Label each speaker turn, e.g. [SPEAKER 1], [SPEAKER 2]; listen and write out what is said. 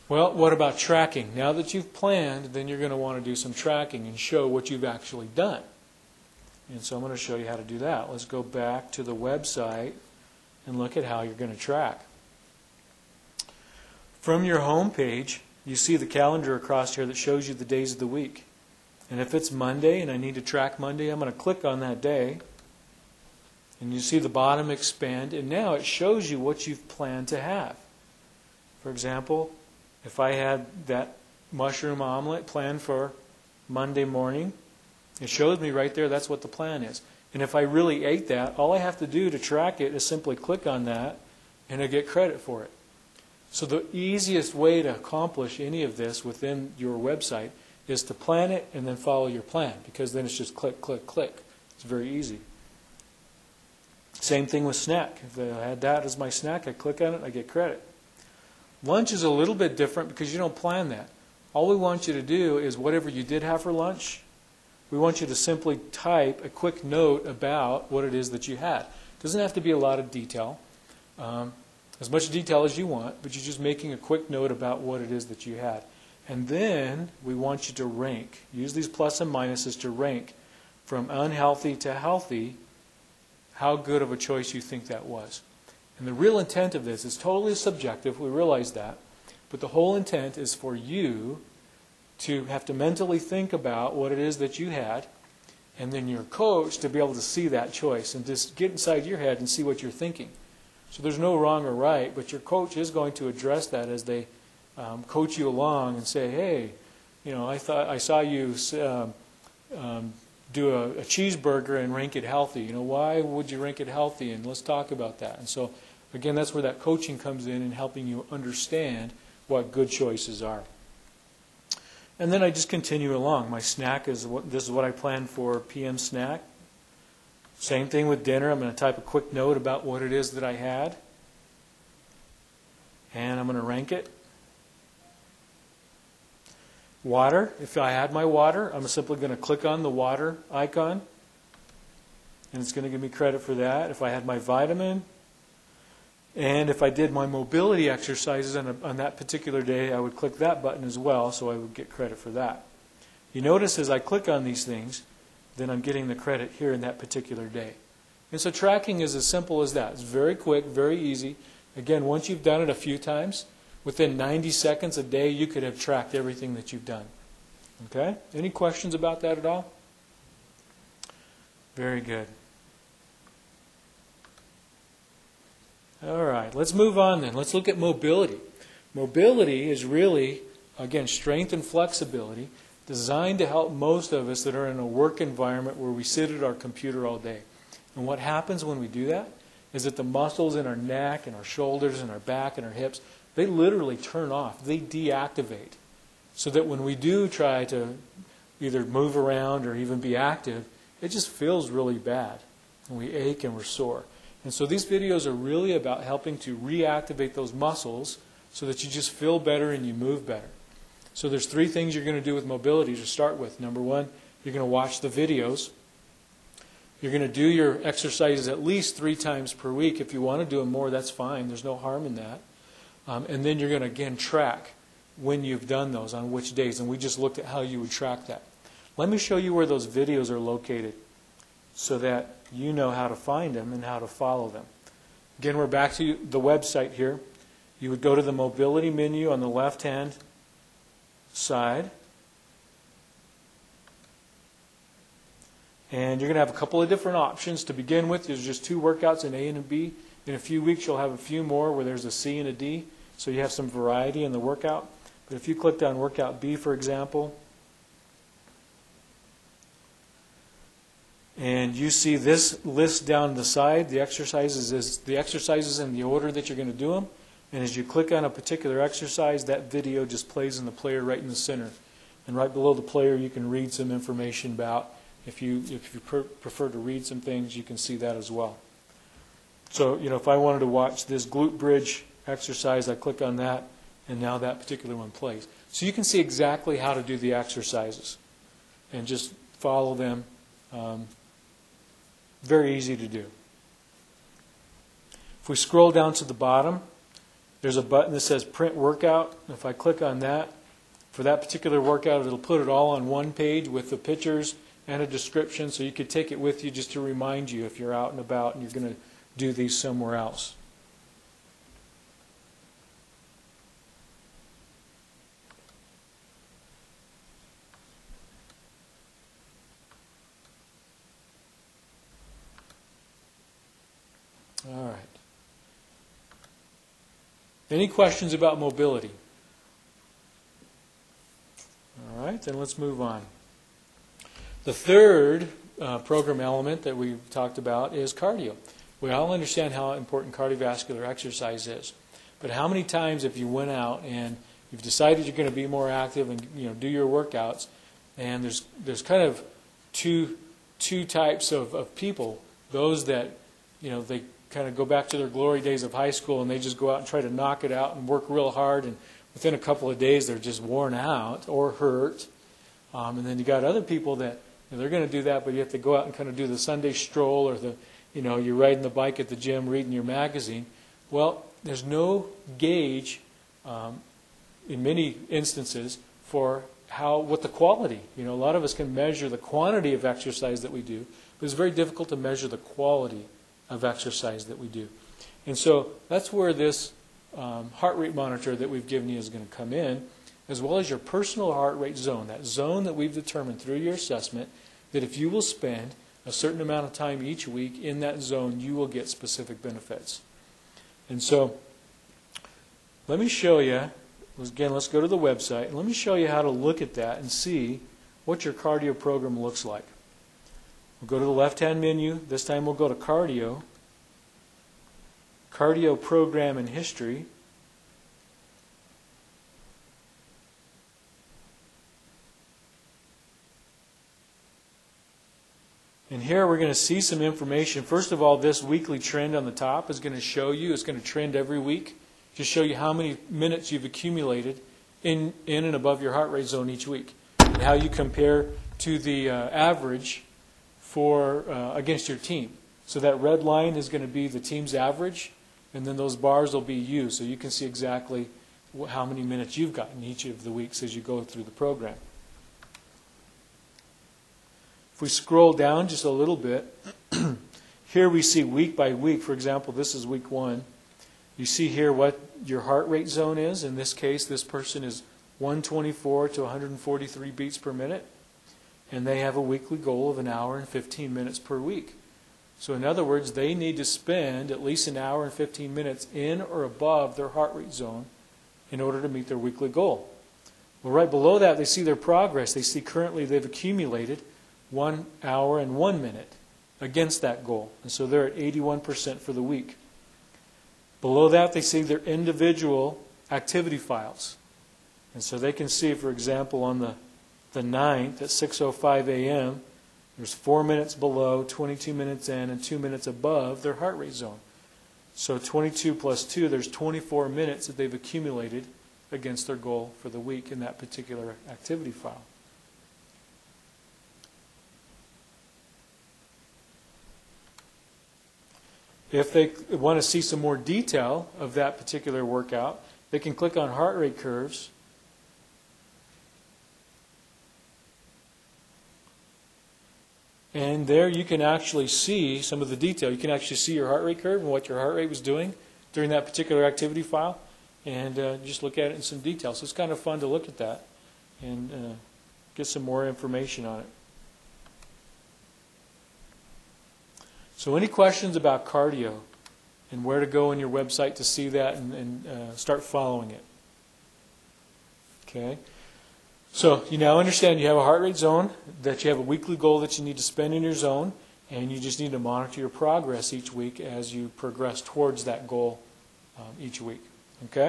[SPEAKER 1] Well, what about tracking? Now that you've planned, then you're going to want to do some tracking and show what you've actually done. And so I'm going to show you how to do that. Let's go back to the website and look at how you're going to track. From your home page, you see the calendar across here that shows you the days of the week. And if it's Monday and I need to track Monday, I'm going to click on that day. And you see the bottom expand, and now it shows you what you've planned to have. For example, if I had that mushroom omelet planned for Monday morning, it shows me right there that's what the plan is. And if I really ate that, all I have to do to track it is simply click on that, and I get credit for it. So the easiest way to accomplish any of this within your website is to plan it and then follow your plan, because then it's just click, click, click. It's very easy. Same thing with snack. If I had that as my snack, I click on it, I get credit. Lunch is a little bit different because you don't plan that. All we want you to do is whatever you did have for lunch, we want you to simply type a quick note about what it is that you had. It doesn't have to be a lot of detail, as much detail as you want, but you're just making a quick note about what it is that you had. And then we want you to rank. Use these plus and minuses to rank from unhealthy to healthy how good of a choice you think that was. And the real intent of this is totally subjective, we realize that, but the whole intent is for you to have to mentally think about what it is that you had, and then your coach to be able to see that choice and just get inside your head and see what you're thinking. So there's no wrong or right, but your coach is going to address that as they coach you along and say, hey, you know, I saw you do a cheeseburger and rank it healthy. You know, why would you rank it healthy? And let's talk about that. And so, again, that's where that coaching comes in helping you understand what good choices are. And then I just continue along. My snack is this is what I planned for PM snack. Same thing with dinner. I'm going to type a quick note about what it is that I had. And I'm going to rank it. Water, if I had my water, I'm simply going to click on the water icon, and it's going to give me credit for that. If I had my vitamin, and if I did my mobility exercises on that particular day, I would click that button as well, so I would get credit for that. You notice as I click on these things, then I'm getting the credit here in that particular day. And so tracking is as simple as that. It's very quick, very easy. Again, once you've done it a few times, within 90 seconds a day, you could have tracked everything that you've done. Okay? Any questions about that at all? Very good. All right, let's move on then. Let's look at mobility. Mobility is really, again, strength and flexibility, designed to help most of us that are in a work environment where we sit at our computer all day. And what happens when we do that is that the muscles in our neck and our shoulders and our back and our hips, they literally turn off. They deactivate. So that when we do try to either move around or even be active, it just feels really bad. And we ache and we're sore. And so these videos are really about helping to reactivate those muscles so that you just feel better and you move better. So there's 3 things you're going to do with mobility to start with. Number 1, you're going to watch the videos. You're going to do your exercises at least 3 times per week. If you want to do them more, that's fine. There's no harm in that. And then you're going to, again, track when you've done those, on which days. And we just looked at how you would track that. Let me show you where those videos are located so that you know how to find them and how to follow them. Again, we're back to the website here. You would go to the mobility menu on the left-hand side. And you're going to have a couple of different options. To begin with, there's just 2 workouts, an A and a B. In a few weeks, you'll have a few more where there's a C and a D. So you have some variety in the workout. But if you clicked on workout B, for example, and you see this list down the side, the exercises in the order that you're going to do them. And as you click on a particular exercise, that video just plays in the player right in the center. And right below the player, you can read some information about. If you prefer to read some things, you can see that as well. So, you know, if I wanted to watch this glute bridge exercise, I click on that, and now that particular one plays. So you can see exactly how to do the exercises and just follow them. Very easy to do. If we scroll down to the bottom, There's a button that says Print Workout. If I click on that, for that particular workout, it'll put it all on one page with the pictures and a description, so you could take it with you just to remind you if you're out and about and you're going to do these somewhere else. All right. Any questions about mobility? All right, then let's move on. The third program element that we've talked about is cardio. We all understand how important cardiovascular exercise is, but how many times if you went out and you've decided you're going to be more active and do your workouts, and there's kind of two types of people. Those that they kind of go back to their glory days of high school and they just go out and try to knock it out and work real hard, and within a couple of days they're just worn out or hurt. And then you got other people that they're going to do that, but you have to go out and kind of do the Sunday stroll, or you're riding the bike at the gym, reading your magazine. Well, there's no gauge in many instances for what the quality. A lot of us can measure the quantity of exercise that we do, but it's very difficult to measure the quality of exercise that we do. And so that's where this heart rate monitor that we've given you is going to come in, as well as your personal heart rate zone, that zone that we've determined through your assessment, that if you will spend a certain amount of time each week in that zone, you will get specific benefits. And so let me show you, again, let's go to the website, and let me show you how to look at that and see what your cardio program looks like. We'll go to the left-hand menu. This time we'll go to Cardio, Cardio Program and History. And here we're going to see some information. First of all, this weekly trend on the top is going to show you, it's going to trend every week, to show you how many minutes you've accumulated in and above your heart rate zone each week, and how you compare to the average against your team. So that red line is going to be the team's average, and then those bars will be you, so you can see exactly how many minutes you've gotten each of the weeks as you go through the program. If we scroll down just a little bit, here we see week by week. For example, this is week 1. You see here what your heart rate zone is. In this case, this person is 124 to 143 beats per minute. And they have a weekly goal of 1 hour and 15 minutes per week. So in other words, they need to spend at least 1 hour and 15 minutes in or above their heart rate zone in order to meet their weekly goal. Well, right below that, they see their progress. They see currently they've accumulated 1 hour and 1 minute against that goal. And so they're at 81% for the week. Below that, they see their individual activity files. And so they can see, for example, on the 9th at 6:05 a.m., there's 4 minutes below, 22 minutes in, and 2 minutes above their heart rate zone. So 22 plus 2, there's 24 minutes that they've accumulated against their goal for the week in that particular activity file. If they want to see some more detail of that particular workout, they can click on heart rate curves. And there you can actually see some of the detail. You can actually see your heart rate curve and what your heart rate was doing during that particular activity file, and just look at it in some detail. So it's kind of fun to look at that and get some more information on it. So any questions about cardio and where to go on your website to see that and start following it? Okay. So you now understand you have a heart rate zone, that you have a weekly goal that you need to spend in your zone, and you just need to monitor your progress each week as you progress towards that goal each week. Okay?